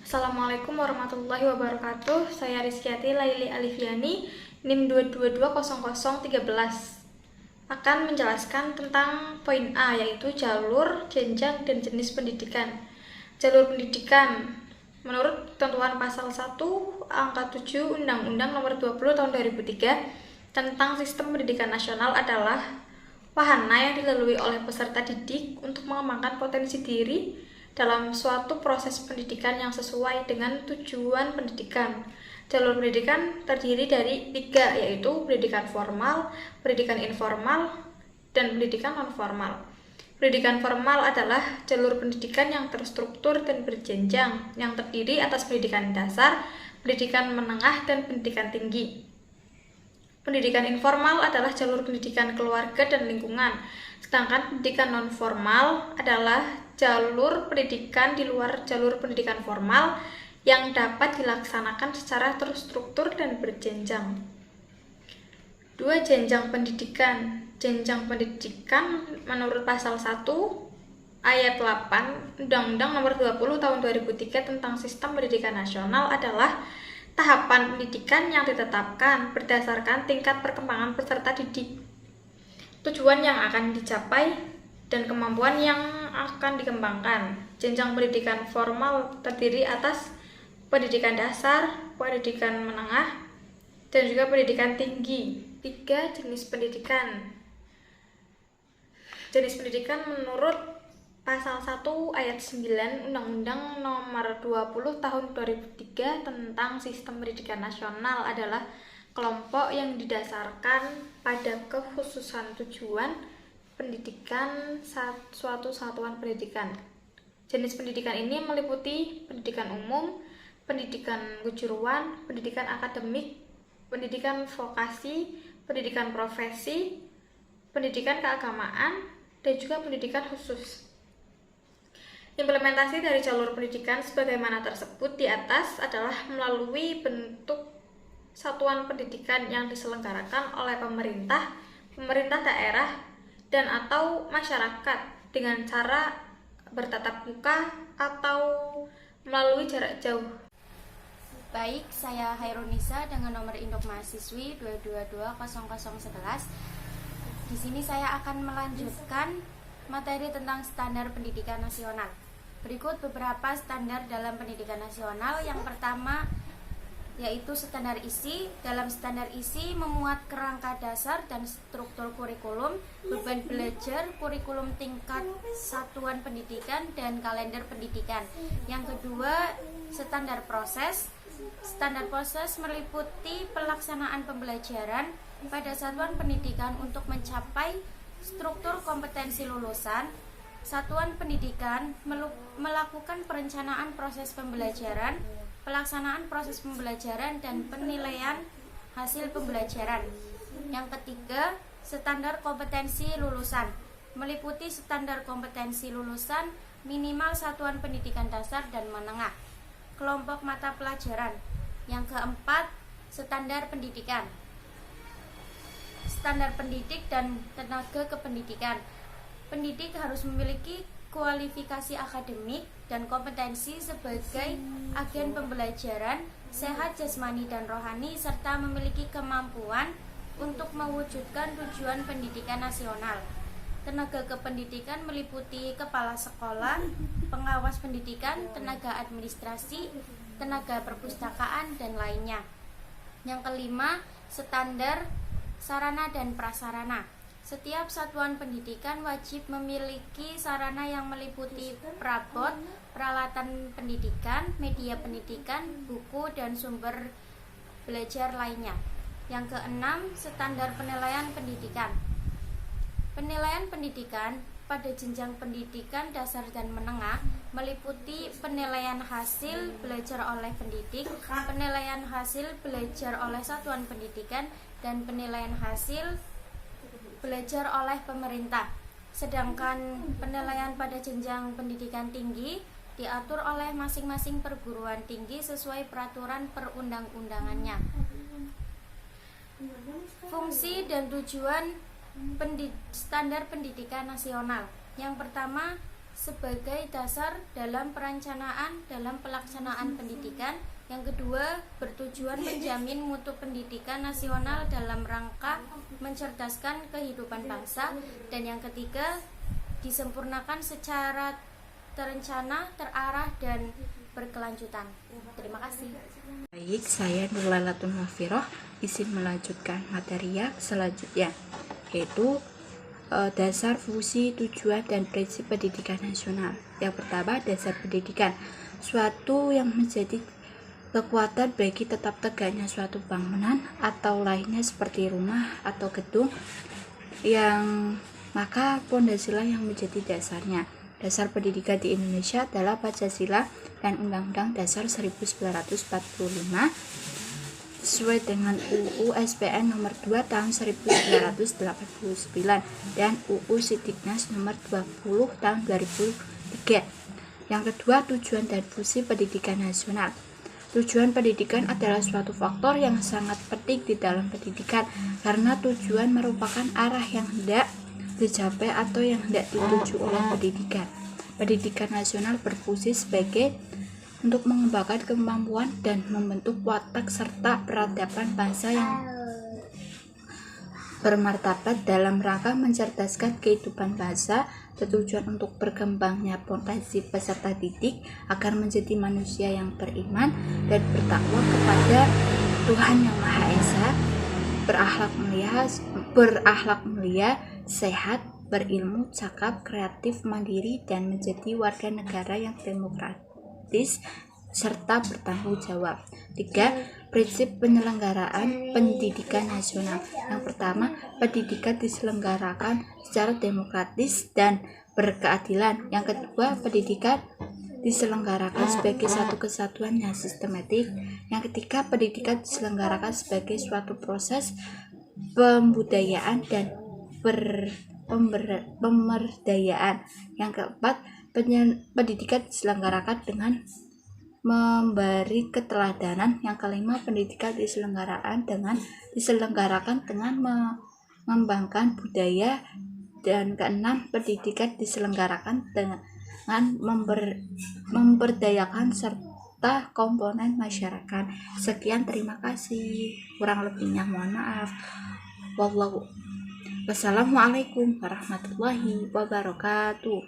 Assalamualaikum warahmatullahi wabarakatuh. Saya Rizkyati Laili Alifiani, NIM 2220013. Akan menjelaskan tentang poin A, yaitu jalur, jenjang, dan jenis pendidikan. Jalur pendidikan menurut ketentuan pasal 1 angka 7 Undang-Undang Nomor 20 Tahun 2003 tentang Sistem Pendidikan Nasional adalah wahana yang dilalui oleh peserta didik untuk mengembangkan potensi diri dalam suatu proses pendidikan yang sesuai dengan tujuan pendidikan. Jalur pendidikan terdiri dari 3, yaitu pendidikan formal, pendidikan informal, dan pendidikan non-formal. Pendidikan formal adalah jalur pendidikan yang terstruktur dan berjenjang, yang terdiri atas pendidikan dasar, pendidikan menengah, dan pendidikan tinggi. Pendidikan informal adalah jalur pendidikan keluarga dan lingkungan, sedangkan pendidikan non-formal adalah jalur pendidikan di luar jalur pendidikan formal yang dapat dilaksanakan secara terstruktur dan berjenjang. 2. Jenjang pendidikan. Jenjang pendidikan menurut pasal 1 ayat 8 Undang-Undang Nomor 20 Tahun 2003 tentang Sistem Pendidikan Nasional adalah tahapan pendidikan yang ditetapkan berdasarkan tingkat perkembangan peserta didik, tujuan yang akan dicapai, dan kemampuan yang akan dikembangkan. Jenjang pendidikan formal terdiri atas pendidikan dasar, pendidikan menengah, dan juga pendidikan tinggi. 3. Jenis pendidikan. Jenis pendidikan menurut Pasal 1 ayat 9 Undang-Undang Nomor 20 Tahun 2003 tentang Sistem Pendidikan Nasional adalah kelompok yang didasarkan pada kekhususan tujuan pendidikan suatu satuan pendidikan. Jenis pendidikan ini meliputi pendidikan umum, pendidikan kejuruan, pendidikan akademik, pendidikan vokasi, pendidikan profesi, pendidikan keagamaan, dan juga pendidikan khusus. Implementasi dari jalur pendidikan sebagaimana tersebut di atas adalah melalui bentuk satuan pendidikan yang diselenggarakan oleh pemerintah, pemerintah daerah, dan atau masyarakat dengan cara bertatap muka atau melalui jarak jauh. Baik, saya Hairunisa dengan nomor induk mahasiswi 2220011. Di sini saya akan melanjutkan materi tentang standar pendidikan nasional. Berikut beberapa standar dalam pendidikan nasional. Yang pertama yaitu standar isi. Dalam standar isi memuat kerangka dasar dan struktur kurikulum, beban belajar, kurikulum tingkat satuan pendidikan, dan kalender pendidikan. Yang kedua, standar proses. Standar proses meliputi pelaksanaan pembelajaran pada satuan pendidikan untuk mencapai struktur kompetensi lulusan. Satuan pendidikan melakukan perencanaan proses pembelajaran, pelaksanaan proses pembelajaran, dan penilaian hasil pembelajaran. Yang ketiga, standar kompetensi lulusan meliputi standar kompetensi lulusan minimal satuan pendidikan dasar dan menengah, kelompok mata pelajaran. Yang keempat, standar pendidikan, standar pendidik dan tenaga kependidikan. Pendidik harus memiliki kualifikasi akademik dan kompetensi sebagai agen pembelajaran, sehat jasmani dan rohani, serta memiliki kemampuan untuk mewujudkan tujuan pendidikan nasional. Tenaga kependidikan meliputi kepala sekolah, pengawas pendidikan, tenaga administrasi, tenaga perpustakaan, dan lainnya. Yang kelima, standar sarana dan prasarana. Setiap satuan pendidikan wajib memiliki sarana yang meliputi perabot, peralatan pendidikan, media pendidikan, buku, dan sumber belajar lainnya. Yang keenam, standar penilaian pendidikan. Penilaian pendidikan pada jenjang pendidikan dasar dan menengah meliputi penilaian hasil belajar oleh pendidik, penilaian hasil belajar oleh satuan pendidikan, dan penilaian hasil belajar oleh pemerintah. Sedangkan penilaian pada jenjang pendidikan tinggi diatur oleh masing-masing perguruan tinggi sesuai peraturan perundang-undangannya. Fungsi dan tujuan standar pendidikan nasional. Yang pertama, sebagai dasar dalam pelaksanaan pendidikan. Yang kedua, bertujuan menjamin mutu pendidikan nasional dalam rangka mencerdaskan kehidupan bangsa. Dan yang ketiga, disempurnakan secara terencana, terarah, dan berkelanjutan. Terima kasih. Baik, saya Nurlailatul Mughfirah izin melanjutkan materi selanjutnya, yaitu dasar, fungsi, tujuan, dan prinsip pendidikan nasional. Yang pertama, dasar pendidikan, suatu yang menjadi kekuatan bagi tetap tegaknya suatu bangunan atau lainnya seperti rumah atau gedung, yang maka pondasilah yang menjadi dasarnya. Dasar pendidikan di Indonesia adalah Pancasila dan Undang-Undang Dasar 1945 sesuai dengan UU SPN nomor 2 tahun 1989 dan UU Sidiknas nomor 20 tahun 2003. Yang kedua, tujuan dan fungsi pendidikan nasional. Tujuan pendidikan adalah suatu faktor yang sangat penting di dalam pendidikan, karena tujuan merupakan arah yang hendak dicapai atau yang hendak dituju oleh pendidikan. Pendidikan nasional berfungsi sebagai untuk mengembangkan kemampuan dan membentuk watak serta peradaban bangsa yang bermartabat dalam rangka mencerdaskan kehidupan bangsa, bertujuan untuk berkembangnya potensi peserta didik agar menjadi manusia yang beriman dan bertakwa kepada Tuhan Yang Maha Esa, berakhlak mulia, sehat, berilmu, cakap, kreatif, mandiri, dan menjadi warga negara yang demokratis serta bertanggung jawab. 3. Prinsip penyelenggaraan pendidikan nasional. Yang pertama, pendidikan diselenggarakan secara demokratis dan berkeadilan. Yang kedua, pendidikan diselenggarakan sebagai satu kesatuan yang sistematik. Yang ketiga, pendidikan diselenggarakan sebagai suatu proses pembudayaan dan pemberdayaan. Yang keempat, pendidikan diselenggarakan dengan memberi keteladanan. Yang kelima, pendidikan diselenggarakan dengan mengembangkan budaya. Dan keenam, pendidikan diselenggarakan dengan memberdayakan serta komponen masyarakat. Sekian, terima kasih. Kurang lebihnya mohon maaf. Wassalamualaikum warahmatullahi wabarakatuh.